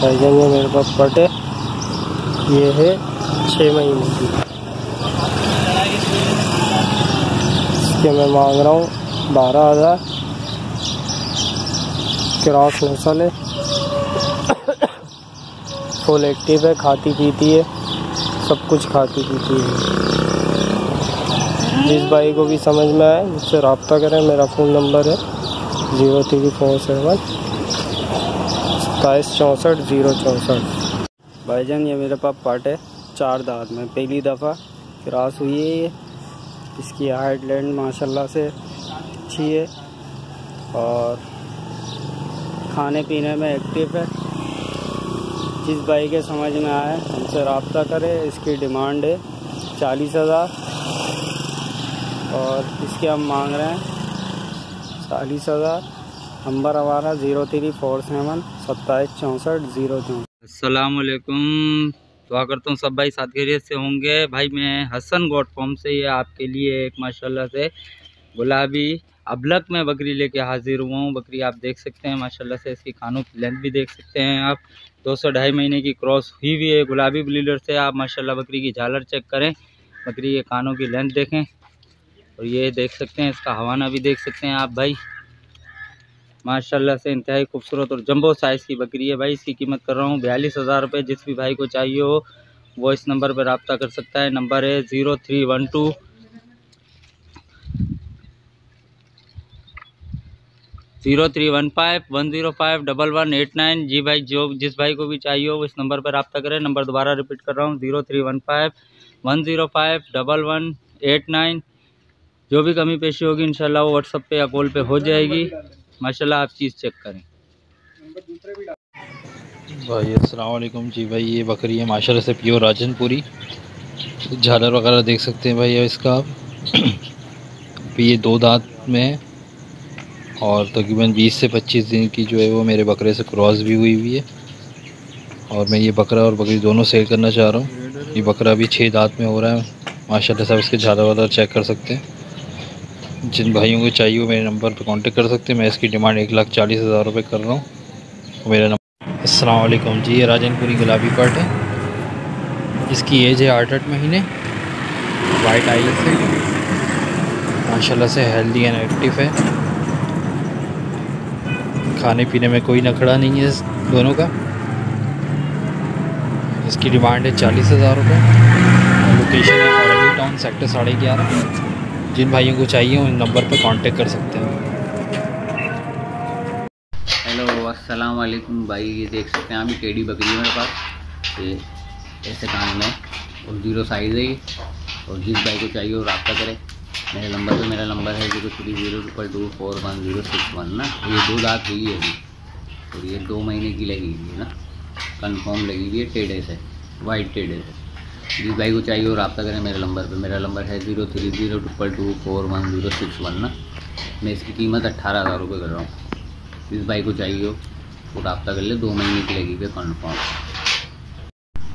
भाईजान ये मेरे पास पट है, ये है 6 महीने की। इसके मैं मांग रहा हूँ 12,000। क्रॉस नस्ल है, फुल एक्टिव है, खाती पीती है, सब कुछ खाती पीती है। जिस भाई को भी समझ में आए मुझसे रब्ता करें। मेरा फ़ोन नंबर है 0347 2764 064। भाईजान ये मेरे पास पार्ट है 4 दांत में, पहली दफ़ा क्रॉस हुई है ये। इसकी हाइट लेंथ माशाल्लाह से अच्छी है और खाने पीने में एक्टिव है। जिस भाई के समझ में आए हमसे रब्ता करें। इसकी डिमांड है 40,000 और इसके हम मांग रहे हैं 40,000। नंबर हमारा 0347 2764 064। अस्सलाम वालेकुम। दुआ करता हूँ सब भाई साथ खैरियत से होंगे। भाई मैं हसन गोट फॉर्म से ये आपके लिए एक माशाल्लाह से गुलाबी अबलक में बकरी लेके हाजिर हुआ हूँ। बकरी आप देख सकते हैं माशाल्लाह से, इसकी कानों की लेंथ भी देख सकते हैं आप। 2 से 2.5 महीने की क्रॉस हुई हुई है गुलाबी ब्लीडर से। आप माशाल्लाह बकरी की झालर चेक करें, बकरी के कानों की लेंथ देखें और ये देख सकते हैं इसका हवाना भी देख सकते हैं आप भाई। माशाल्लाह से इंतहाई खूबसूरत और जंबो साइज़ की बकरी है भाई। इसकी कीमत कर रहा हूँ 42,000 रुपये। जिस भी भाई को चाहिए हो वो इस नंबर पर रब्ता कर सकता है। नंबर है 0312 0315 105 1189। जी भाई जिस भाई को भी चाहिए हो वो इस नंबर पर रब्ता करें। नंबर दोबारा रिपीट कर रहा हूँ 0315 105 1189। जो भी कमी पेशी होगी इंशाल्लाह वो व्हाट्सएप पे या कॉल पे हो जाएगी। माशाल्लाह आप चीज़ चेक करें भाई। अस्सलाम वालेकुम। जी भाई ये बकरी है माशाल्लाह से प्योर राजनपुरी। झालर वगैरह देख सकते हैं भाई इसका आप। ये 2 दांत में है और तकरीबन 20 से 25 दिन की जो है वो मेरे बकरे से क्रॉस भी हुई है। और मैं ये बकरा और बकरी दोनों सेल करना चाह रहा हूँ। ये बकरा अभी 6 दांत में हो रहा है माशाल्लाह से। इसके झालर वालर चेक कर सकते हैं। जिन भाइयों को चाहिए वो मेरे नंबर पर कांटेक्ट कर सकते हैं। मैं इसकी डिमांड 1,40,000 रुपये कर रहा हूँ। मेरा नंबर। अस्सलाम वालेकुम जी। ये राजनपुरी गुलाबी पट है। इसकी एज है 8 महीने। वाइट आईज है, माशाल्लाह से हेल्दी एंड एक्टिव है। खाने पीने में कोई नखड़ा नहीं है इस दोनों का। इसकी डिमांड है 40,000 रुपये। लोकेशन है औरंगी टाउन सेक्टर 11.5। जिन भाइयों को चाहिए उन नंबर पर कांटेक्ट कर सकते हैं। हेलो अस्सलाम वालेकुम भाई। ये देख सकते हैं अभी टेडी बकरी है मेरे पास। ये ऐसे कान में और 0 साइज़ है ये। और जिस भाई को चाहिए वो रब्ता करें मेरे नंबर पे। मेरा नंबर है 0302411061 ना। ये 2 दांत हुई है अभी और ये 2 महीने की लगी हुई है ना, कंफर्म लगी हुई है टेढ़े से, वाइट टेढ़े से। जिस भाई को चाहिए वो रब्ता करें मेरे नंबर पे। मेरा नंबर है 030222411061 ना। मैं इसकी कीमत 18,000 रुपये कर रहा हूँ। जिस भाई को चाहिए हो वो रब्ता कर ले, 2 महीने की लगी हुई है कन्फर्म।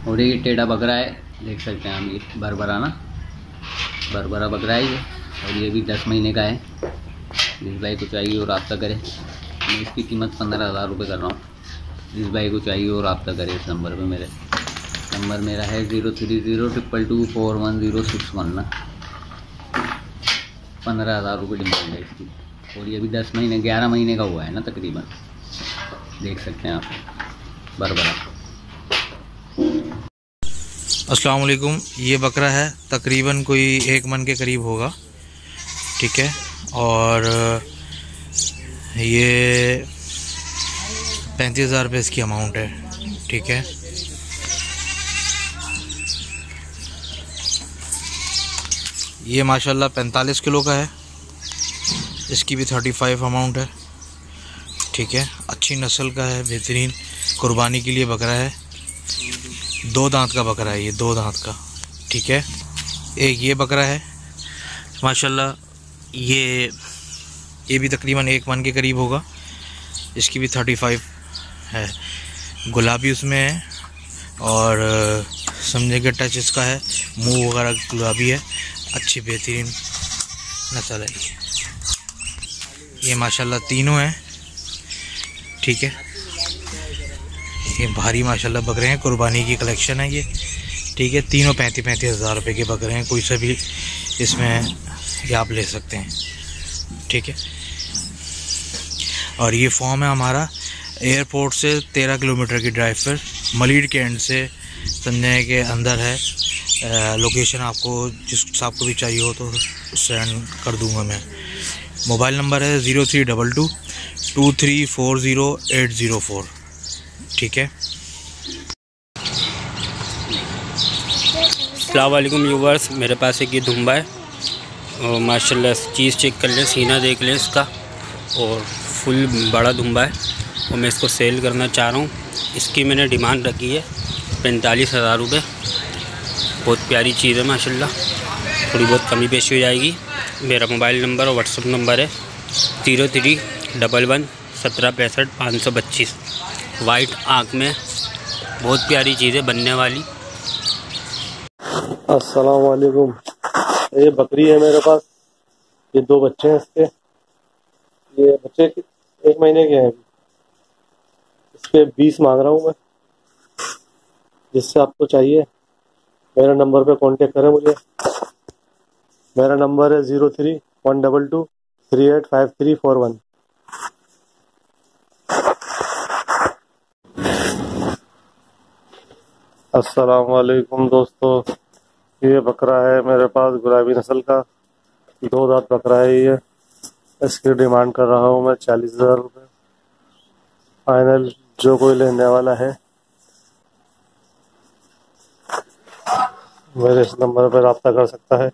और ये टेढ़ा बकरा है, देख सकते हैं हम। ये बरबरा ना, बरबरा बकरा है ये और ये भी 10 महीने का है। जिस भाई को चाहिए वो रब्ता करे। मैं इसकी कीमत 15,000 रुपये कर रहा हूँ। जिस भाई को चाहिए वो रब्ता करे इस नंबर पे। मेरे नंबर मेरा है 030222411061 ना। 15,000 रुपये डिमांड है इसकी। और ये भी 10 महीने 11 महीने का हुआ है ना तकरीबन, देख सकते हैं आप बरबरा। अस्सलाम वालेकुम। ये बकरा है तकरीबन कोई 1 मन के करीब होगा, ठीक है। और ये 35,000 रुपये इसकी अमाउंट है, ठीक है। ये माशाल्लाह 45 किलो का है। इसकी भी 35 अमाउंट है, ठीक है। अच्छी नस्ल का है, बेहतरीन कुर्बानी के लिए बकरा है। 2 दांत का बकरा है ये, 2 दांत का, ठीक है। एक ये बकरा है माशाल्लाह। ये भी तकरीबन 1 मन के करीब होगा। इसकी भी 35 है। गुलाबी उसमें है और समझे कि टच इसका है, मुंह वगैरह गुलाबी है। अच्छी बेहतरीन नस्ल है ये माशाल्लाह। तीनों हैं, ठीक है। ये भारी माशाल्लाह बकरे हैं, कुर्बानी की कलेक्शन है ये, ठीक है। तीनों 35-35 हज़ार रुपये के बकरे हैं, कोई सा भी इसमें ये आप ले सकते हैं, ठीक है। और ये फॉर्म है हमारा एयरपोर्ट से 13 किलोमीटर की ड्राइव पर, मलीड के एंड से संजय के अंदर है। लोकेशन आपको जिस हिसाब को भी चाहिए हो तो सेंड कर दूंगा मैं। मोबाइल नंबर है 032223400804, ठीक है। अस्सलाम वालेकुम व्यूवर्स, मेरे पास एक ये दुम्बा है और माशाल्लाह चीज़ चेक कर लें, सीना देख लें इसका, और फुल बड़ा दुम्बा है और मैं इसको सेल करना चाह रहा हूँ। इसकी मैंने डिमांड रखी है 45,000 रुपये। बहुत प्यारी चीज़ है माशाल्लाह, थोड़ी बहुत कमी पेशी हो जाएगी। मेरा मोबाइल नंबर और व्हाट्सअप नंबर है 0311176525। वाइट आँख में बहुत प्यारी चीज़ है, बनने वाली। अस्सलाम वालेकुम। ये बकरी है मेरे पास, ये 2 बच्चे हैं इसके। ये बच्चे 1 महीने के हैं, इसके 20 मांग रहा हूँ मैं। जिससे आपको चाहिए मेरे नंबर पे कांटेक्ट करें मुझे। मेरा नंबर है 03-122-385341। अस्सलाम वालेकुम दोस्तों, ये बकरा है मेरे पास गुलाबी नस्ल का, 2 दांत बकरा है ये। इसकी डिमांड कर रहा हूँ मैं 40,000 रुपये फाइनल। जो कोई लेने वाला है मेरे इस नंबर पर रब्ता कर सकता है।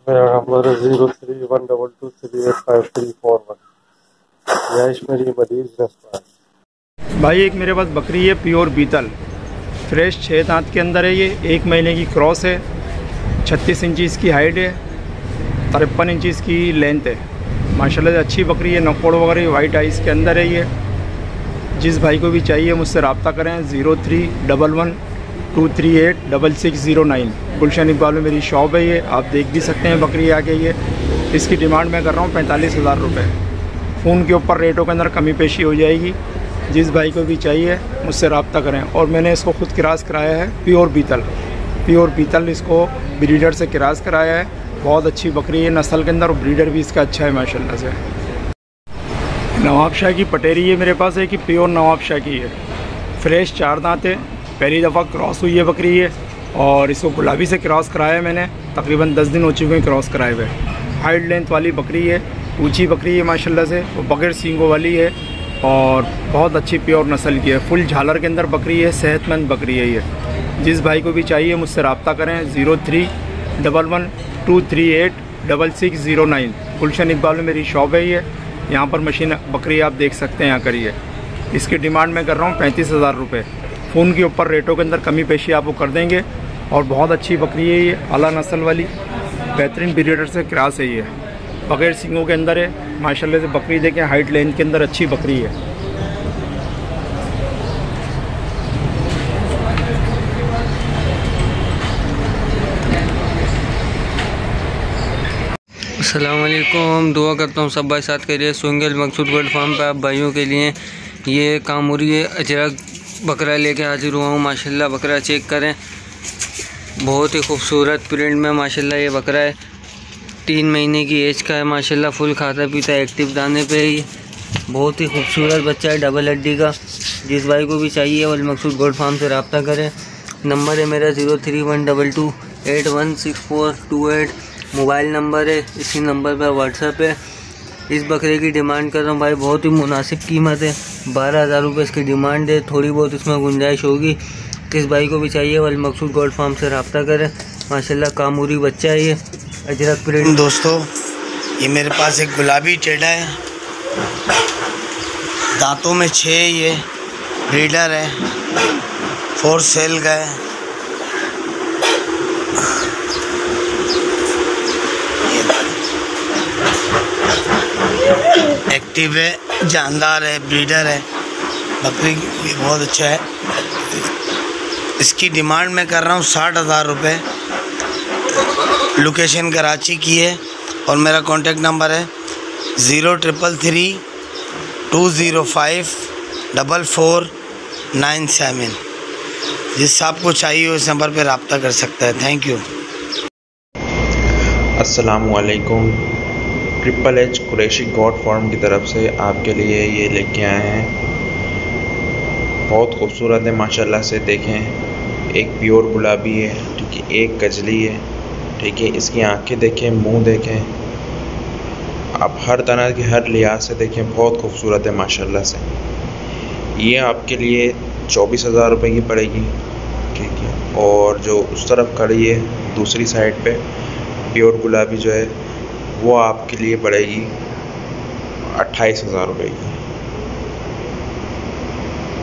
मेरा नंबर है 03-122-385341। यश मेरी मदीज नस्ल। भाई एक मेरे पास बकरी है प्योर बीतल, फ्रेश 6 दांत के अंदर है। ये 1 महीने की क्रॉस है, 36 इंच इसकी हाइट है, 53 इंच इसकी लेंथ है। माशाल्लाह से अच्छी बकरी है, नकोड़ वगैरह वाइट आइस के अंदर है ये। जिस भाई को भी चाहिए मुझसे रब्ता करें 031123866009। गुलशन इकबाल में मेरी शॉप है ये, आप देख भी सकते हैं बकरी आके। ये इसकी डिमांड मैं कर रहा हूँ 45,000 रुपये। फ़ोन के ऊपर रेटों के अंदर कमी पेशी हो जाएगी। जिस भाई को भी चाहिए मुझसे रब्ता करें। और मैंने इसको खुद किरास कराया है, प्योर बीतल इसको ब्रीडर से किरास कराया है। बहुत अच्छी बकरी है नस्ल के अंदर, और ब्रीडर भी इसका अच्छा है माशाल्लाह से। नवाबशाह की पटेरी है मेरे पास है कि प्योर नवाबशाह की है, फ्रेश 4 दांत है, पहली दफ़ा क्रॉस हुई है बकरी है। और इसको गुलाबी से क्रॉस कराया है मैंने, तकरीबन 10 दिन हो चुके हैं क्रॉस कराए हुए। हाइट लेंथ वाली बकरी है, ऊंची बकरी है माशाल्लाह से, वो बगैर सींगों वाली है और बहुत अच्छी प्योर नस्ल की है। फुल झालर के अंदर बकरी है, सेहतमंद बकरी है ये। जिस भाई को भी चाहिए मुझसे रब्ता करें 03-1123866009। गुलशन इकबाल में मेरी शॉप है ये, यहाँ पर मशीन बकरी आप देख सकते हैं यहाँ करिए। इसकी डिमांड मैं कर रहा हूँ 35,000 रुपये। फ़ोन के ऊपर रेटों के अंदर कमी पेशी आपको कर देंगे। और बहुत अच्छी बकरी है ये, आला नस्ल वाली, बेहतरीन ब्रीडर से क्रॉस है ये, बगैर सींगों के अंदर है माशाल्लाह से। बकरी देखें हाइट लेंथ के अंदर अच्छी बकरी है। अस्सलाम वालेकुम, दुआ करता हूँ सब भाई साथ करिए। सुंगल मकसूद गोल्ड फार्म पे आप भाइयों के लिए ये कामुरी अजरक बकरा लेके हाजिर हुआ हूँ। माशाल्लाह बकरा चेक करें, बहुत ही खूबसूरत प्रिंट में माशाल्लाह ये बकरा है। 3 महीने की एज का है माशाल्लाह, फुल खाता पीता एक्टिव दाने पे ही। बहुत ही खूबसूरत बच्चा है, डबल हड्डी का। जिस भाई को भी चाहिए वल मकसूद गोल्ड फार्म से रब्ता करें। नंबर है मेरा 03-122-816428। मोबाइल नंबर है, इसी नंबर पर व्हाट्सएप है। इस बकरे की डिमांड कर रहा हूँ भाई, बहुत ही मुनासिब कीमत है, 12,000 रुपये इसकी डिमांड है। थोड़ी बहुत इसमें गुंजाइश होगी। किस भाई को भी चाहिए वल मकसूद गोल्ड फार्म से रब्ता करें। माशाल्लाह कामूरी बच्चा है ये, अजरक प्रिंट। दोस्तों ये मेरे पास एक गुलाबी टेढ़ा है, दांतों में 6, ये ब्रीडर है, 4 सेल का है। एक्टिव है, जानदार है, ब्रीडर है, बकरी भी बहुत अच्छा है। इसकी डिमांड मैं कर रहा हूँ 60,000 रुपये। लोकेशन कराची की है और मेरा कॉन्टेक्ट नंबर है 0333-205-44 97। जिस आपको चाहिए उस नंबर पर रब्ता कर सकता है। Thank you. अस्सलामुअलैकुम। Triple H Qureshi goat farm की तरफ से आपके लिए ये लेके आए हैं। बहुत खूबसूरत है माशाल्लाह से। देखें, एक प्योर गुलाबी है, ठीक है, एक कजली है, ठीक है। इसकी आंखें देखें, मुंह देखें, आप हर तरह के हर लिहाज से देखें, बहुत खूबसूरत है माशाल्लाह से। ये आपके लिए 24,000 रुपये की पड़ेगी, ठीक है। और जो उस तरफ खड़ी है दूसरी साइड पे प्योर गुलाबी जो है वो आपके लिए पड़ेगी 28,000 रुपये की।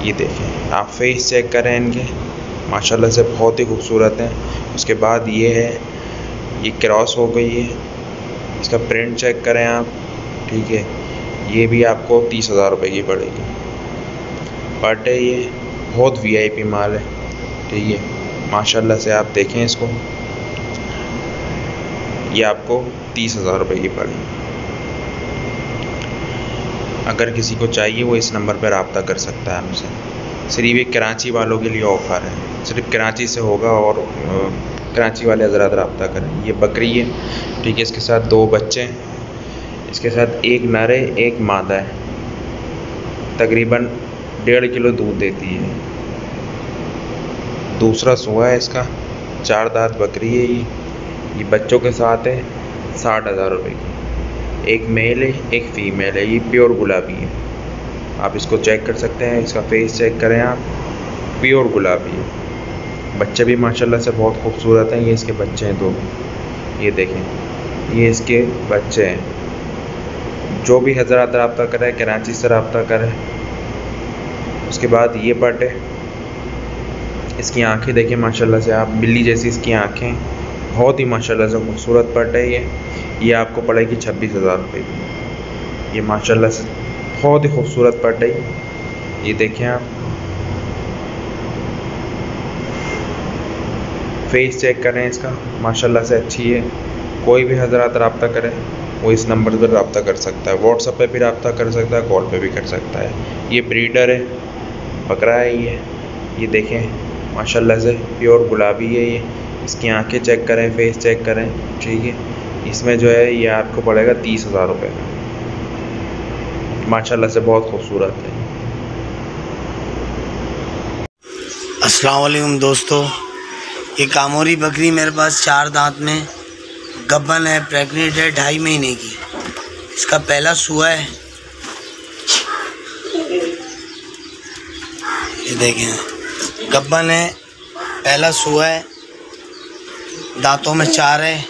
ये देखें, आप फेस चेक करें इनके, माशाल्लाह से बहुत ही खूबसूरत हैं। उसके बाद ये है, ये क्रॉस हो गई है, इसका प्रिंट चेक करें आप, ठीक है। ये भी आपको 30,000 रुपये की पड़ेगी। बट ये बहुत VIP माल है, ठीक है, माशाल्लाह से। आप देखें इसको, ये आपको 30,000 रुपये की पड़ेगी। अगर किसी को चाहिए वो इस नंबर पर रब्ता कर सकता है हमसे। सिर्फ ये कराची वालों के लिए ऑफ़र है, सिर्फ कराची से होगा और कराची वाले हज़रात रब्ता करें। ये बकरी है, ठीक है, इसके साथ 2 बच्चे हैं, इसके साथ एक नर है, एक मादा है। तकरीबन 1.5 किलो दूध देती है। दूसरा सुआ है इसका, 4 दांत बकरी है ये बच्चों के साथ है 60,000 रुपये की। एक मेल है, एक फ़ीमेल है, ये प्योर गुलाबी है। आप इसको चेक कर सकते हैं, इसका फेस चेक करें आप, प्योर गुलाबी है। बच्चे भी माशाल्लाह से बहुत खूबसूरत हैं। ये इसके बच्चे हैं 2, ये देखें, ये इसके बच्चे हैं। जो भी हज़रात रब्ता करें कराची से रब्ता करें। उसके बाद ये पट है, इसकी आंखें देखें माशाल्लाह से, आप बिल्ली जैसी इसकी आंखें, बहुत ही माशाल्लाह से खूबसूरत पट है ये आपको पड़ेगी 26,000 रुपये की। ये माशाल्लाह से बहुत ही खूबसूरत पट है। ये देखें आप, फेस चेक करें इसका, माशाल्लाह से अच्छी है। कोई भी हज़रात रब्ता करें वो इस नंबर पर रब्ता कर सकता है। व्हाट्सएप पे भी रब्ता कर सकता है, कॉल पे भी कर सकता है। ये ब्रीडर है, बकरा है ये देखें, माशाल्लाह से प्योर गुलाबी है ये। इसकी आंखें चेक करें, फेस चेक करें, ठीक है। इसमें जो है ये आपको पड़ेगा 30,000 रुपये का। माशाल्लाह से बहुत खूबसूरत है। अस्सलाम वालेकुम दोस्तों, ये कामोरी बकरी मेरे पास 4 दांत में गब्बन है, प्रेग्नेंट है, 2.5 महीने की। इसका पहला सुआ है, ये देखें, गब्बन है, पहला सुआ है, दांतों में 4 है।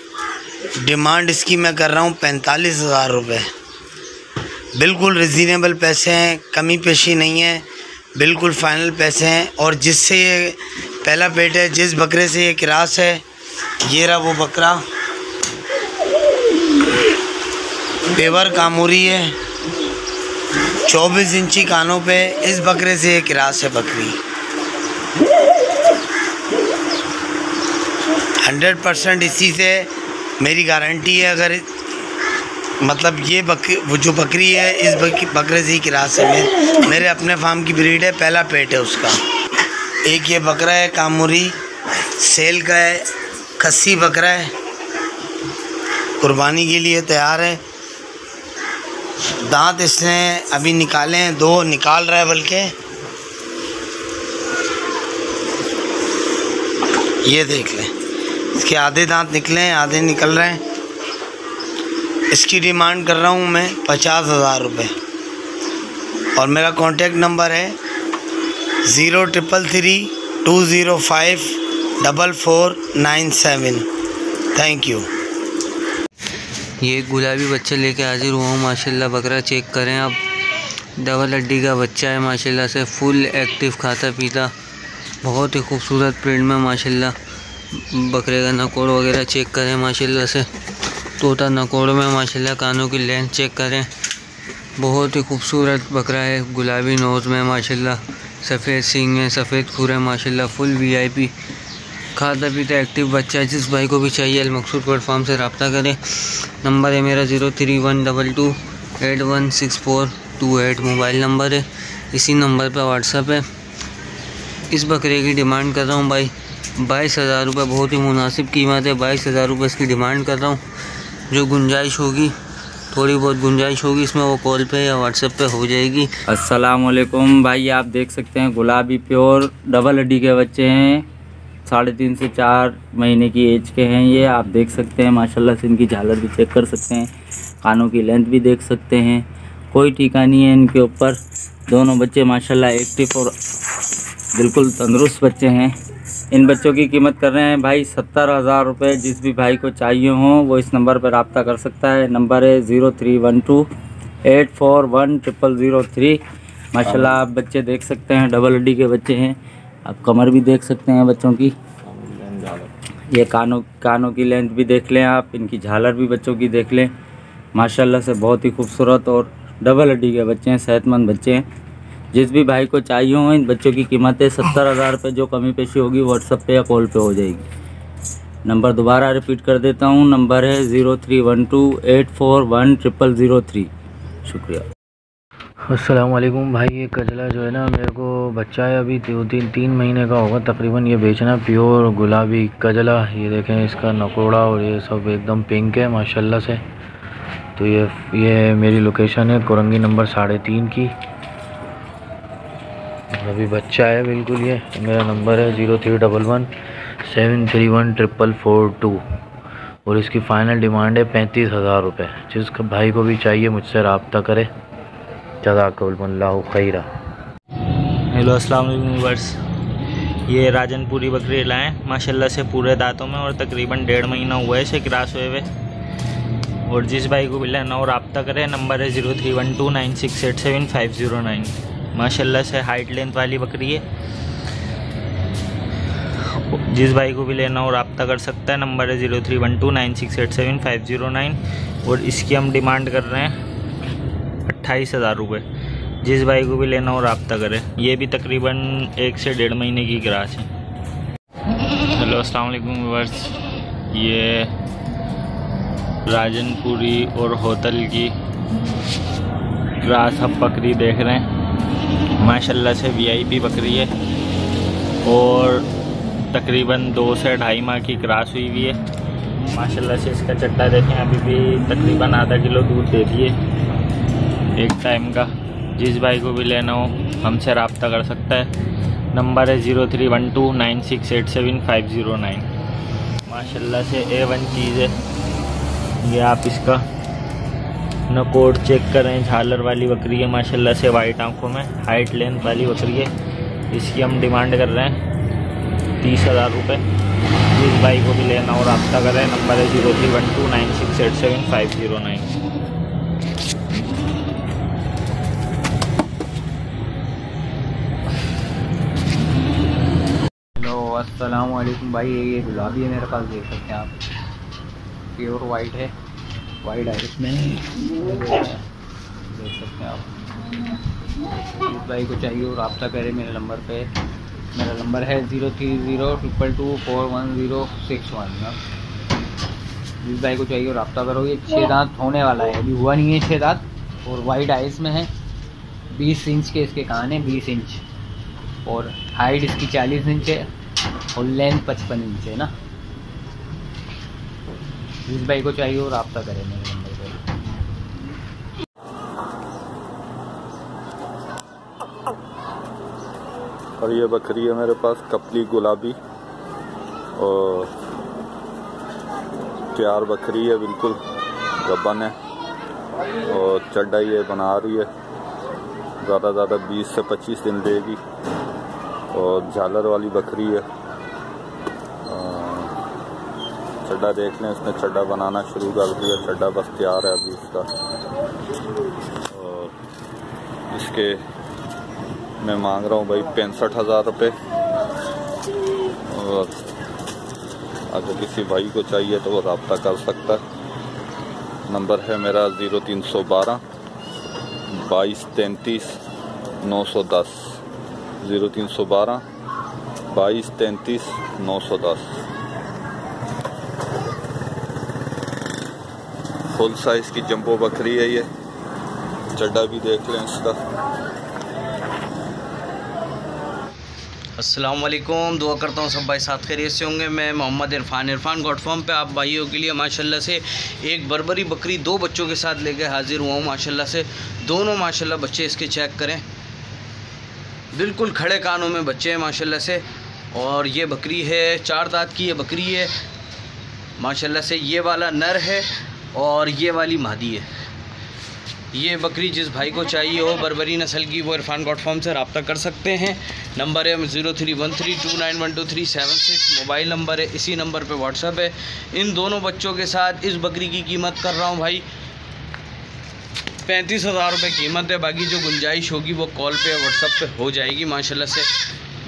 डिमांड इसकी मैं कर रहा हूँ 45,000 रुपये। बिल्कुल रिजनेबल पैसे हैं, कमी पेशी नहीं है, बिल्कुल फाइनल पैसे हैं। और जिससे ये पहला पेट है, जिस बकरे से ये क्रॉस है, ये रहा वो बकरा, पेवर कामूरी है, 24 इंची कानों पे, इस बकरे से ये क्रॉस है बकरी। 100% इसी से मेरी गारंटी है। अगर मतलब ये वो जो बकरी है, इस बकरे से ही क्रॉस है, मेरे अपने फार्म की ब्रीड है, पहला पेट है उसका। एक ये बकरा है कामूरी, सेल का है, खस्सी बकरा है, कुर्बानी के लिए तैयार है। दांत इसने अभी निकाले हैं, 2 निकाल रहा है, बल्कि ये देख लें, इसके आधे दांत निकले हैं, आधे निकल रहे हैं। इसकी डिमांड कर रहा हूँ मैं 50,000 रुपये। और मेरा कॉन्टेक्ट नंबर है 0332054497। Thank you. ये गुलाबी बच्चा लेके हाजिर हुआ हूँ माशाल्लाह। बकरा चेक करें आप, डबल हड्डी का बच्चा है माशाल्लाह से, फुल एक्टिव, खाता पीता, बहुत ही खूबसूरत प्रिंट में माशाल्लाह। बकरे का नकोड़ वगैरह चेक करें माशाल्लाह से, तोता नकोड़ में माशाल्लाह। कानों की लेंथ चेक करें, बहुत ही खूबसूरत बकरा है, गुलाबी नोज़ में माशाल्लाह, सफ़ेद सींग है, सफ़ेद खुर है माशाल्लाह, फुल VIP, खाता पीता एक्टिव बच्चा है। जिस भाई को भी चाहिए अलमकसूद गोट फार्म से रब्ता करें। नंबर है मेरा 0312281642 मोबाइल नंबर है, इसी नंबर पर व्हाट्सअप है। इस बकरे की डिमांड कर रहा हूँ भाई 22,000 रुपये। बहुत ही मुनासिब कीमत है, 22,000 रुपये इसकी डिमांड कर रहा हूँ। जो गुंजाइश होगी, थोड़ी बहुत गुंजाइश होगी इसमें, वो कॉल पे या व्हाट्सएप पे हो जाएगी। अस्सलाम वालेकुम भाई, आप देख सकते हैं गुलाबी प्योर डबल हड्डी के बच्चे हैं, 3.5 से 4 महीने की एज के हैं ये। आप देख सकते हैं माशाल्लाह से इनकी झालर भी चेक कर सकते हैं, कानों की लेंथ भी देख सकते हैं, कोई टीका नहीं है इनके ऊपर। दोनों बच्चे माशाल्लाह एक्टिव और बिल्कुल तंदुरुस्त बच्चे हैं। इन बच्चों की कीमत कर रहे हैं भाई 70,000 रुपये। जिस भी भाई को चाहिए हो वो इस नंबर पर रब्ता कर सकता है। नंबर है 0312841003। माशाल्लाह आप बच्चे देख सकते हैं, डबल हड्डी के बच्चे हैं। आप कमर भी देख सकते हैं बच्चों की, ये कानों की लेंथ भी देख लें आप, इनकी झालर भी बच्चों की देख लें। माशाल्लाह से बहुत ही खूबसूरत और डबल हड्डी के बच्चे हैं, सेहतमंद बच्चे हैं। जिस भी भाई को चाहिए हो इन बच्चों की कीमत है 70,000 रुपये। जो कमी पेशी होगी व्हाट्सएप पे या कॉल पे हो जाएगी। नंबर दोबारा रिपीट कर देता हूँ, नंबर है 0312841003। शुक्रिया। अस्सलाम वालेकुम भाई, ये कजला जो है ना मेरे को बच्चा है अभी 3 महीने का होगा तकरीबन। ये बेचना प्योर गुलाबी कजला। ये देखें इसका नकोड़ा और ये सब एकदम पिंक है माशाल्लाह से। तो ये मेरी लोकेशन है कोरंगी नंबर 3.5 की। अभी बच्चा है बिल्कुल। ये मेरा नंबर है 0311731442 और इसकी फ़ाइनल डिमांड है 35,000 रुपये। जिस भाई को भी चाहिए मुझसे रब्ता करे। जज़ाकल्लाहु खैरा। हेलो अस्सलाम वालेकुम व्यूअर्स, ये राजनपुरी बकरी लाएँ माशाल्लाह से पूरे दांतों में और तकरीबन 1.5 महीना हुआ है इसे क्रॉस हुए हुए। और जिस भाई को भी लेना हो रब्ता करें। नंबर है 031296875009। माशाल्लाह से हाइट लेंथ वाली बकरी है। जिस भाई को भी लेना हो रब्ता कर सकता है। नंबर है 031296875009 और इसकी हम डिमांड कर रहे हैं 28,000 रुपये। जिस भाई को भी लेना हो रब्ता करें। ये भी तकरीबन 1 से 1.5 महीने की क्रॉस है। हेलो अस्सलाम वालेकुम व्यूअर्स, ये राजनपुरी और होतल की क्रॉस हम बकरी देख रहे हैं। माशाल्लाह से VIP बकरी है और तकरीबन 2 से 2.5 माह की क्रॉस हुई हुई है। माशाल्लाह से इसका चट्टा देखें, अभी भी तकरीबन आधा किलो दूध देती है एक टाइम का। जिस भाई को भी लेना हो हमसे रब्ता कर सकता है। नंबर है 031296875009। माशाल्लाह से A1 चीज़ है ये। आप इसका नकोड़ चेक करें, झालर वाली बकरी है माशाल्लाह से, वाइट आंखों में, हाइट लेंथ वाली बकरी है। इसकी हम डिमांड कर रहे हैं 30,000 रुपये। जिस भाई को भी लेना हो रब्ता करें। नंबर है 031296875009। हेलो अस्सलाम वालेकुम भाई, ये गुलाबी है मेरे पास, देख सकते हैं आप, प्योर वाइट है, वाइट आइस में देख सकते हैं आप। इस भाई को चाहिए और रब्ता करें मेरे नंबर पे। मेरा नंबर है 030222411061। जिस भाई को चाहिए और रब्ता करोगे। 6 दांत होने वाला है, अभी हुआ नहीं है 6 दांत और वाइट आइस में है। 20 इंच के इसके कान हैं, 20 इंच, और हाइट इसकी 40 इंच है और लेंथ 55 इंच है ना। जिस भाई को चाहिए और रब्ता करें मेरे नंबर पर। और ये बकरी है मेरे पास कपली गुलाबी और तैयार बकरी है, बिल्कुल गब्बन है और चड्डा ये बना रही है। ज़्यादा 20 से 25 दिन देगी और झालर वाली बकरी है। चड्डा देख लें, इसने चड्डा बनाना शुरू कर दिया। चड्डा बस तैयार है अभी इसका। और इसके मैं मांग रहा हूँ भाई 65,000 रुपये। और अगर किसी भाई को चाहिए तो वो रब्ता कर सकता है। नंबर है मेरा 0312 2233 910। 0312 2233 910। फुल साइज़ की जंबो बकरी है ये। चड्डा भी देख लें इसका। अस्सलाम वालेकुम। दुआ करता हूँ सब भाई साथ खैरियत से होंगे। मैं मोहम्मद इरफान गोट फार्म पे आप भाइयों के लिए माशाल्लाह से एक बर्बरी बकरी 2 बच्चों के साथ लेकर हाजिर हुआ हूँ। माशाल्लाह से दोनों माशाल्लाह बच्चे इसके चेक करें, बिल्कुल खड़े कानों में बच्चे हैं माशाल्लाह से। और ये बकरी है 4 दांत की, ये बकरी है माशाल्लाह से। ये वाला नर है और ये वाली मादी है। ये बकरी जिस भाई को चाहिए हो बर्बरी नस्ल की, वो इरफान गोट फार्म से रब्ता कर सकते हैं। नंबर है 0313291236 मोबाइल नंबर है, इसी नंबर पे व्हाट्सअप है। इन दोनों बच्चों के साथ इस बकरी की कीमत कर रहा हूँ भाई 35,000 रुपये कीमत है। बाकी जो गुंजाइश होगी वो कॉल पे व्हाट्सअप पे हो जाएगी। माशाल्लाह से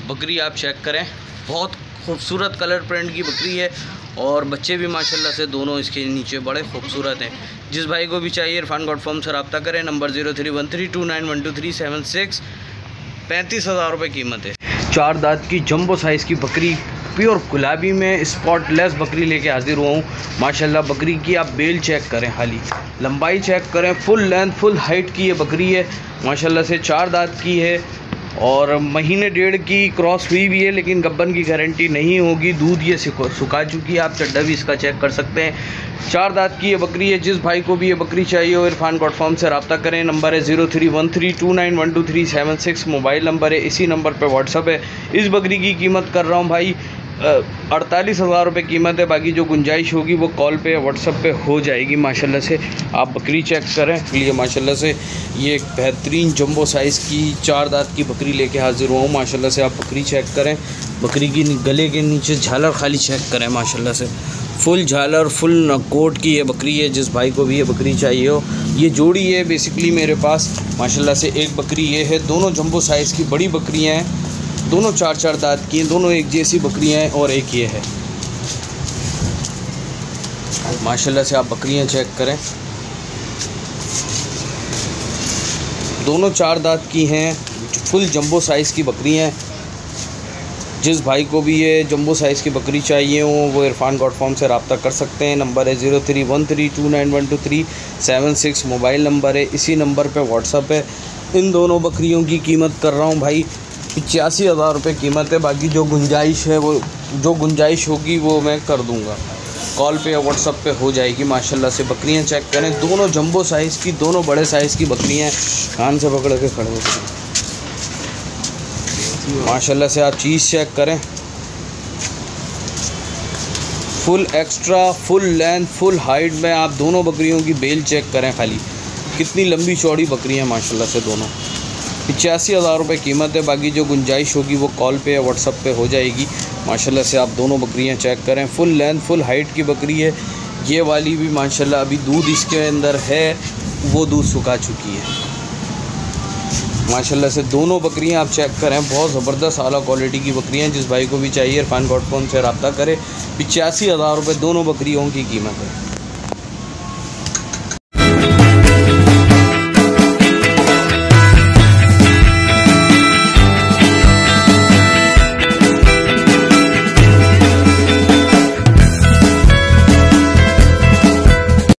बकरी आप चेक करें, बहुत खूबसूरत कलर प्रिंट की बकरी है और बच्चे भी माशाल्लाह से दोनों इसके नीचे बड़े खूबसूरत हैं। जिस भाई को भी चाहिए इरफान गोट फार्म से रब्ता करें। नंबर 0313291236 35,000 रुपये कीमत है। 4 दांत की जंबो साइज़ की बकरी प्योर गुलाबी में स्पॉटलेस बकरी लेके हाजिर हुआ हूँ माशाल्लाह। बकरी की आप बेल चेक करें, खाली लंबाई चेक करें, फुल लेंथ फुल हाइट की ये बकरी है माशाल्लाह से। 4 दांत की है और महीने 1.5 की क्रॉस हुई भी है, लेकिन गब्बन की गारंटी नहीं होगी। दूध ये सुखा चुकी है, आप चड्डा भी इसका चेक कर सकते हैं। 4 दांत की ये बकरी है। जिस भाई को भी ये बकरी चाहिए हो इरफान गोट फार्म से रब्ता करें। नंबर है 0313291236 मोबाइल नंबर है, इसी नंबर पर व्हाट्सअप है। इस बकरी की कीमत कर रहा हूँ भाई 48,000 रुपये कीमत है। बाकी जो गुंजाइश होगी वो कॉल पे व्हाट्सअप पे हो जाएगी माशाल्लाह से। आप बकरी चेक करें लिए माशाल्लाह से। ये एक बेहतरीन जंबो साइज़ की 4 दांत की बकरी लेके हाजिर हुआ हूँ माशाल्लाह से। आप बकरी चेक करें, बकरी की गले के नीचे झालर खाली चेक करें माशाल्लाह से। फुल झालर फुल नकोट की ये बकरी है। जिस भाई को भी ये बकरी चाहिए हो, ये जोड़ी है बेसिकली मेरे पास माशाल्लाह से। एक बकरी ये है, दोनों जंबो साइज़ की बड़ी बकरियाँ हैं, दोनों 4 दांत की हैं, दोनों एक जैसी बकरियां हैं। और एक ये है माशाल्लाह से। आप बकरियां चेक करें, दोनों 4 दांत की हैं, फुल जंबो साइज़ की बकरियां हैं। जिस भाई को भी ये जंबो साइज़ की बकरी चाहिए हो वो इरफान गोट फार्म से रब्ता कर सकते हैं। नंबर है 0313291236 मोबाइल नंबर है, इसी नंबर पे व्हाट्सअप है। इन दोनों बकरियों की कीमत कर रहा हूँ भाई 85,000 रुपये कीमत है। बाकी जो गुंजाइश है वो जो गुंजाइश होगी वो मैं कर दूंगा, कॉल पे या व्हाट्सअप पे हो जाएगी माशाल्लाह से। बकरियां चेक करें, दोनों जंबो साइज़ की, दोनों बड़े साइज़ की बकरियां हैं। कान से पकड़ के खड़े होते हैं माशाल्लाह से। आप चीज़ चेक करें, full extra full length full height में। आप दोनों बकरियों की बेल चेक करें, खाली कितनी लंबी चौड़ी बकरियां माशाल्लाह से दोनों। 85,000 रुपये कीमत है। बाकी जो गुंजाइश होगी वो कॉल पे या व्हाट्सअप पे हो जाएगी माशाल्लाह से। आप दोनों बकरियां चेक करें, फुल लेंथ फुल हाइट की बकरी है। ये वाली भी माशाल्लाह अभी दूध इसके अंदर है, वो दूध सुखा चुकी है माशाल्लाह से। दोनों बकरियां आप चेक करें, बहुत ज़बरदस्त आला क्वालिटी की बकरियां। जिस भाई को भी चाहिए इरफान गोट फार्म से रब्ता करें। 85,000 रुपये दोनों बकरियों की कीमत है।